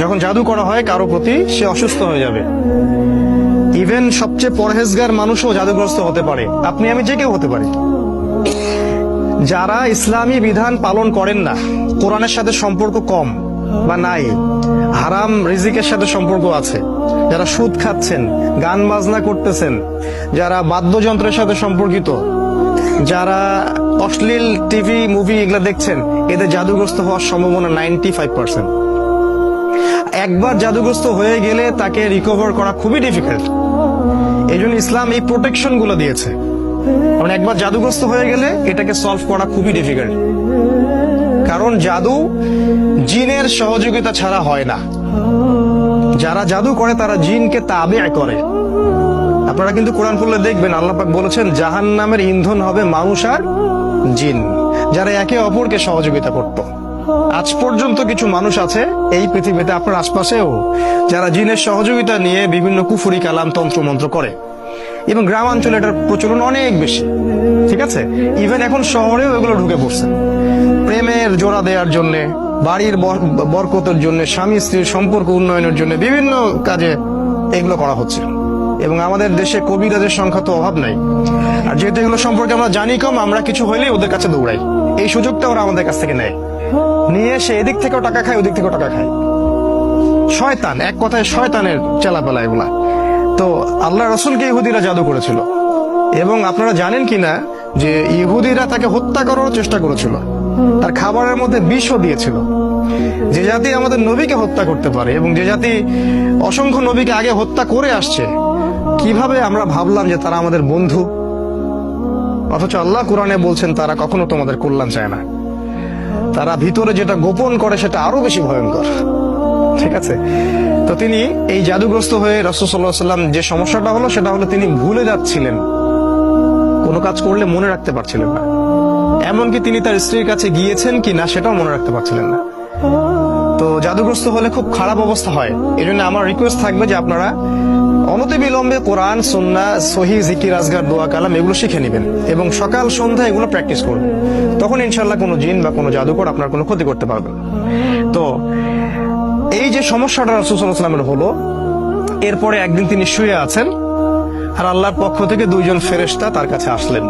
যখন জাদু করা হয় কারো প্রতি, সে অসুস্থ হয়ে যাবে। ইভেন সবচেয়ে পরহেজগার মানুষও জাদুগ্রস্ত হতে পারে, আপনি আমি যে কেউ হতে পারে। যারা ইসলামী বিধান পালন করেন না, কোরআনের সাথে সম্পর্ক কম বা নাই, হারাম রিজিকের সাথে সম্পর্ক আছে, যারা সুদ খাচ্ছেন, গান বাজনা করতেছেন, যারা বাদ্যযন্ত্রের সাথে সম্পর্কিত, যারা অশ্লীল টিভি মুভি এগুলা দেখছেন, এদের জাদুগ্রস্ত হওয়ার সম্ভাবনা 95%। একবার জাদুগ্রস্ত হয়ে গেলে তাকে রিকভার করা খুবই ডিফিকাল্ট। এই জন্য ইসলাম এই প্রোটেকশন গুলো দিয়েছে। কারণ একবার জাদুগ্রস্ত হয়ে গেলে এটাকে সলভ করা খুবই ডিফিকাল্ট। কারণ জাদু জিনের সহযোগিতা ছাড়া হয় না। যারা জাদু করে তারা জিনকে তাবে করে। আপনারা কিন্তু কোরআন পড়লে দেখবেন আল্লাহ পাক বলেছেন জাহান্নামের ইন্ধন হবে মানুষ আর জিন, যারা একে অপরকে সহযোগিতা করত। আজ পর্যন্ত কিছু মানুষ আছে এই পৃথিবীতে, আপনার আশপাশেও, যারা জিনের সহযোগিতা নিয়ে বিভিন্ন কুফরি কালাম তন্ত্র মন্ত্র করে। এবং গ্রামাঞ্চলে এটার প্রচলন অনেক বেশি, ঠিক আছে? ইভেন এখন শহরেও এগুলো ঢুকে পড়ছে। প্রেমের জোড়া দেওয়ার জন্য, বাড়ির বরকতের জন্য, স্বামী স্ত্রীর সম্পর্ক উন্নয়নের জন্য বিভিন্ন কাজে এগুলো করা হচ্ছে। এবং আমাদের দেশে কবিরাজের সংখ্যা তো অভাব নাই। আর যেহেতু এগুলো সম্পর্কে আমরা জানি কম, আমরা কিছু হইলেই ওদের কাছে দৌড়াই। এই সুযোগটা ওরা আমাদের কাছ থেকে নেয়, নিয়ে সে এদিক থেকেও টাকা খায়, ওদিক থেকেও টাকা খায়। শয়তান, এক কথায় শয়তানের চেলাপেলা এগুলা। তো আল্লাহ রসুলকে ইহুদিরা জাদু করেছিল, এবং আপনারা জানেন কিনা যে ইহুদিরা তাকে হত্যা করার চেষ্টা করেছিল, তার খাবারের মধ্যে বিষও দিয়েছিল। যে জাতি আমাদের নবীকে হত্যা করতে পারে, এবং যে জাতি অসংখ্য নবীকে আগে হত্যা করে আসছে, কিভাবে আমরা ভাবলাম যে তারা আমাদের বন্ধু? অথচ আল্লাহ কোরআনে বলছেন তারা কখনো তোমাদের কল্যাণ চায় না। তারা ভিতরে যেটা গোপন করে সেটা আরো বেশি ভয়ঙ্কর, ঠিক আছে? তো তিনি এই জাদুগ্রস্ত হয়ে রাসূল সাল্লাল্লাহু আলাইহি ওয়াসাল্লাম যে সমস্যাটা হলো সেটা হলো তিনি ভুলে যাচ্ছিলেন, কোনো কাজ করলে মনে রাখতে পারছিলেন না। এমনকি তিনি তার স্ত্রীর কাছে গিয়েছেন কি না সেটাও মনে রাখতে পারছিলেন না। তো জাদুগ্রস্ত হলে খুব খারাপ অবস্থা হয়। এই জন্য আমার রিকোয়েস্ট থাকবে যে আপনারা অনতিবিলম্বে কোরআন, সুন্নাহ, সহিহ জিকির, আজগার, দোয়া, কালাম এগুলো শিখে নেবেন এবং সকাল সন্ধ্যা এগুলো প্র্যাকটিস করবেন। তখন ইনশাআল্লাহ কোনো জিন বা কোনো জাদুকর আপনার কোনো ক্ষতি করতে পারবেন। তো এই যে সমস্যাটা রাসূল সাল্লাল্লাহু আলাইহি ওয়াসাল্লামের হলো, এরপরে একদিন তিনি শুয়ে আছেন আর আল্লাহর পক্ষ থেকে দুইজন ফেরেশতা তার কাছে আসলেন।